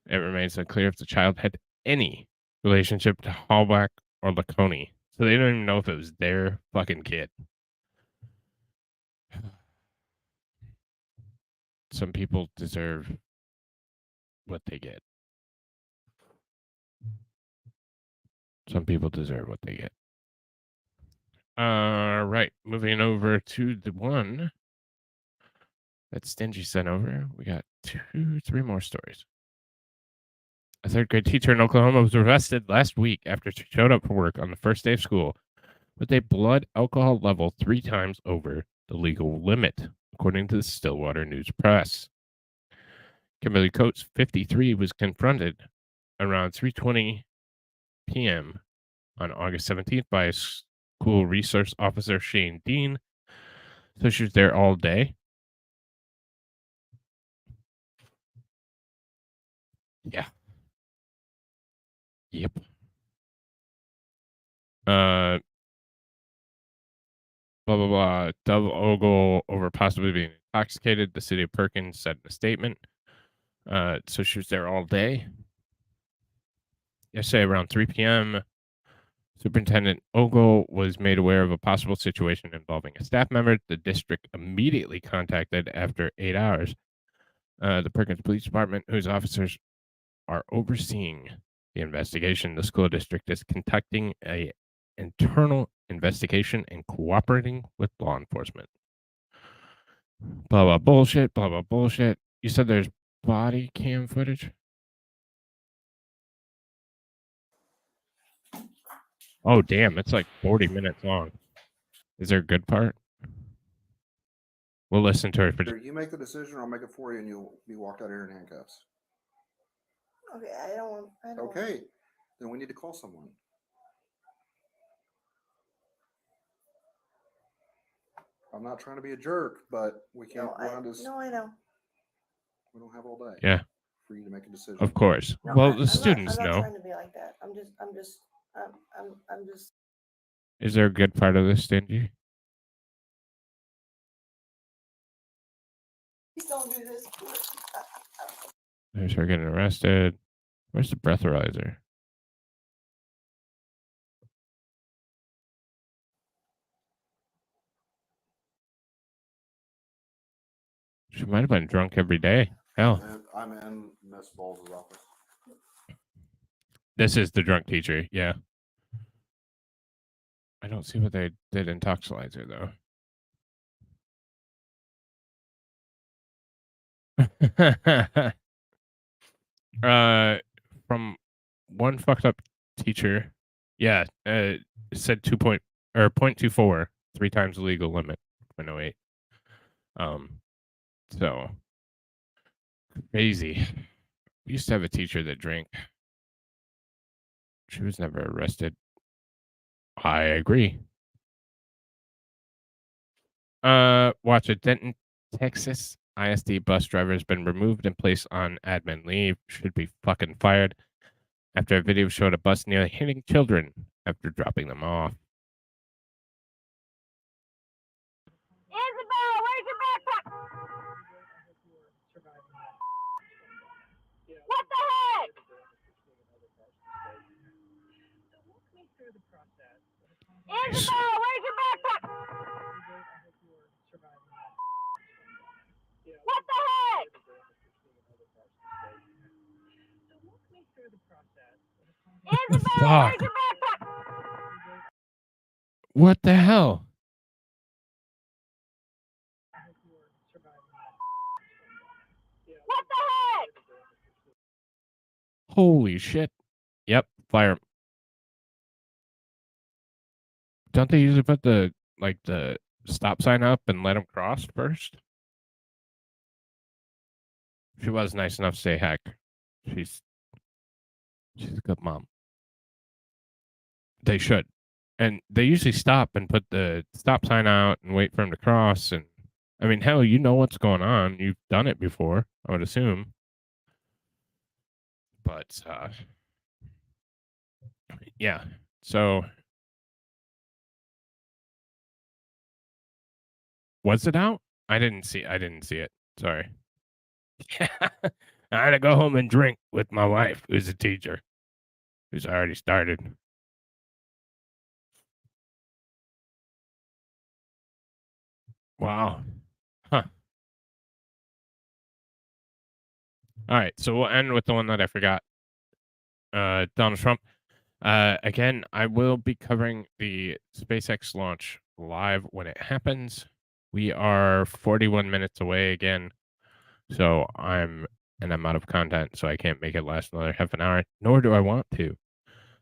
It remains unclear if the child had any relationship to Halbach or Laconey. So they don't even know if it was their fucking kid. Some people deserve what they get. Some people deserve what they get. Right. Moving over to the one that Stingy sent over. We got 3 more stories. A 3rd grade teacher in Oklahoma was arrested last week after she showed up for work on the first day of school with a blood alcohol level 3 times over the legal limit, according to the Stillwater News Press. Kimberly Coates, 53, was confronted around 3:20 p.m. on August 17th by a school resource officer, Shane Dean. So she was there all day. Yeah. Yep. Blah, blah, blah. Double ogle over possibly being intoxicated. The city of Perkins said in a statement. So she was there all day. Yesterday around 3 p.m., Superintendent Ogle was made aware of a possible situation involving a staff member. The district immediately contacted after 8 hours. The Perkins Police Department, whose officers are overseeing the investigation. The school district is conducting an internal investigation and cooperating with law enforcement. Blah, blah, bullshit, blah, blah, bullshit. You said there's body cam footage? Oh, damn, it's like 40 minutes long. Is there a good part? We'll listen to it. You make the decision, or I'll make it for you, and you'll be walked out of here in handcuffs. Okay, I don't want. Okay, then we need to call someone. I'm not trying to be a jerk, but we can't go on this. No, I know. We don't have all day. Yeah. For you to make a decision. Of course. No, well, I'm the students not know. trying to be like that. I'm just. Is there a good part of this, Stingy? Please don't do this. There's her getting arrested. Where's the breathalyzer? She might have been drunk every day. Hell. I'm in Miss Bowles' office. This is the drunk teacher, yeah. I don't see what they did in Toxilizer, though. From one fucked up teacher, yeah, it said 0.24, 3 times the legal limit, 0.08. So crazy. We used to have a teacher that drank. She was never arrested. I agree. Watch it. Denton, Texas ISD bus driver has been removed and placed on admin leave. Should be fucking fired after a video showed a bus nearly hitting children after dropping them off. Isabel, where's your backpack? What the heck? Isabel, where's your backpack? What the heck? Isabel, Fuck. where's your backpack? What the hell? What the heck? Holy shit. Yep, fire. Don't they usually put the stop sign up and let them cross first? She was nice enough to say heck. She's a good mom. They should. And they usually stop and put the stop sign out and wait for him to cross. And I mean, hell, you know what's going on. You've done it before, I would assume. But yeah. So was it out? I didn't see it. Sorry. I had to go home and drink with my wife, who's a teacher, who's already started. Wow. Huh. All right, so we'll end with the one that I forgot. Donald Trump. Again, I will be covering the SpaceX launch live when it happens. We are 41 minutes away again. So I'm out of content, so I can't make it last another half an hour, nor do I want to.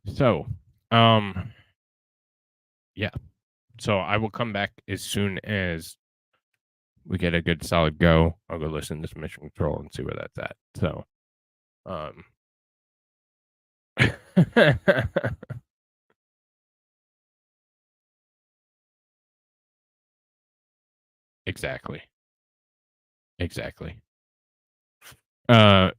So, yeah. So I will come back as soon as we get a good solid go. I'll go listen to some mission control and see where that's at. So, Exactly. So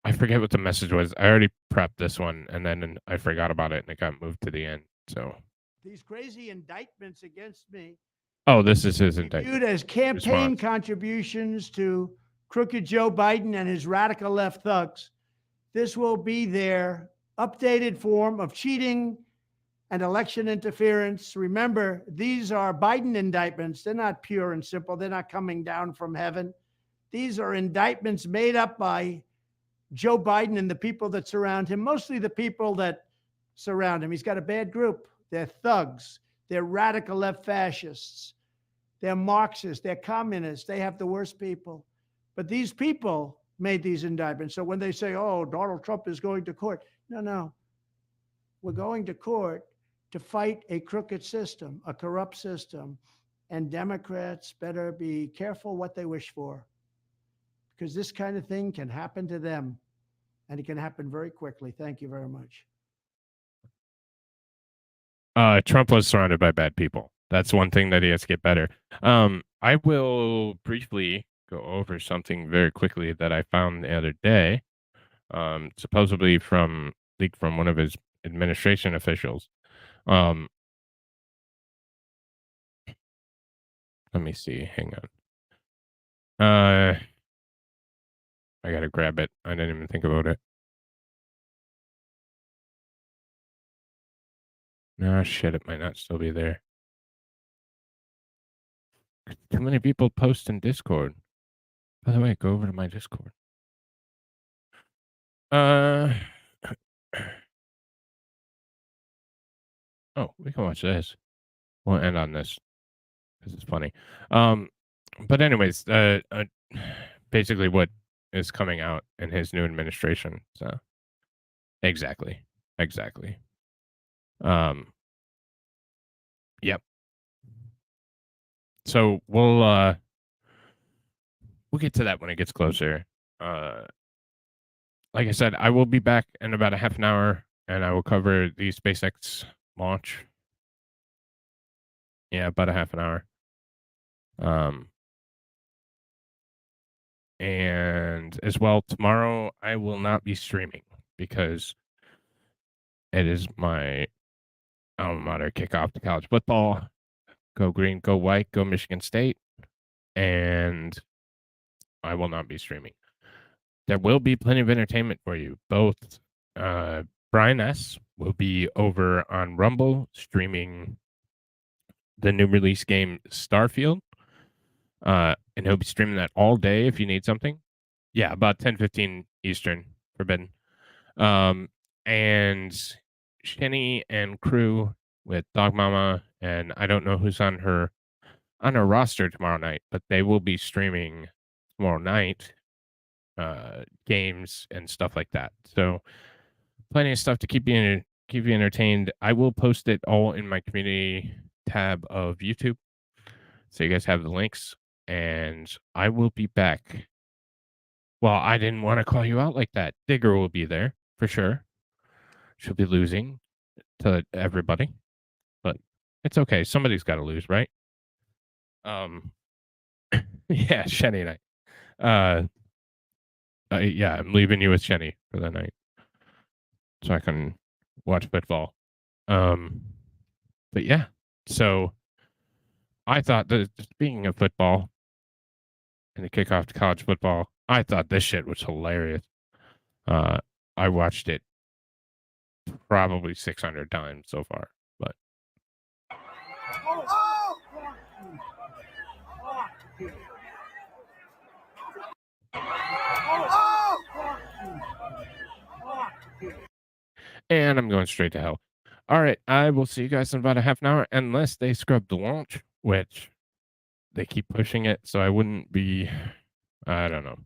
I forget what the message was. I already prepped this one and then I forgot about it and it got moved to the end. So These crazy indictments against me. Oh, this is his indictment. Viewed as campaign response. contributions to crooked Joe Biden and his radical left thugs. This will be their updated form of cheating and election interference. Remember, these are Biden indictments. They're not pure and simple. They're not coming down from heaven. These are indictments made up by Joe Biden and the people that surround him, mostly the people that surround him. He's got a bad group. They're thugs. They're radical left fascists. They're Marxists. They're communists. They have the worst people. But these people made these indictments. So when they say, oh, Donald Trump is going to court, no. We're going to court to fight a crooked system, a corrupt system. And Democrats better be careful what they wish for, because this kind of thing can happen to them, and it can happen very quickly. Thank you very much. Trump was surrounded by bad people. That's one thing that he has to get better. I will briefly go over something very quickly that I found the other day, supposedly leaked from one of his administration officials. Let me see. Hang on. I gotta grab it. I didn't even think about it. No, shit, it might not still be there. Too many people post in Discord. By the way, go over to my Discord. Oh, we can watch this. We'll end on this because it's funny. But anyways, basically what is coming out in his new administration. So exactly. Yep. So we'll get to that when it gets closer. Like I said, I will be back in about a half an hour, and I will cover the SpaceX launch. Yeah, about a half an hour. And as well, tomorrow I will not be streaming because it is my alma mater kickoff to college football. Go green, go white, go Michigan State. And I will not be streaming. There will be plenty of entertainment for you. Both Brian S. will be over on Rumble streaming the new release game Starfield. And he'll be streaming that all day if you need something. Yeah, about 10:15 Eastern, forbidden. And Shenny and crew with Dog Mama, and I don't know who's on her roster tomorrow night, but they will be streaming tomorrow night games and stuff like that. So plenty of stuff to keep you entertained. I will post it all in my community tab of YouTube, so you guys have the links. And I will be back. Well, I didn't want to call you out like that. Digger will be there for sure. She'll be losing to everybody, but it's okay. Somebody's got to lose, right? Yeah, Shenny and I. Yeah, I'm leaving you with Shenny for the night, so I can watch football. But yeah, so I thought that, speaking of football and the kickoff to college football, I thought this shit was hilarious. I watched it probably 600 times so far, but and I'm going straight to hell. All right, I will see you guys in about a half an hour, unless they scrub the launch, which they keep pushing it, so I wouldn't be, I don't know.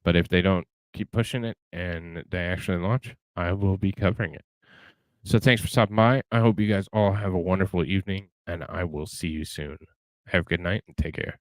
But if they don't keep pushing it and they actually launch, I will be covering it. So thanks for stopping by. I hope you guys all have a wonderful evening, and I will see you soon. Have a good night and take care.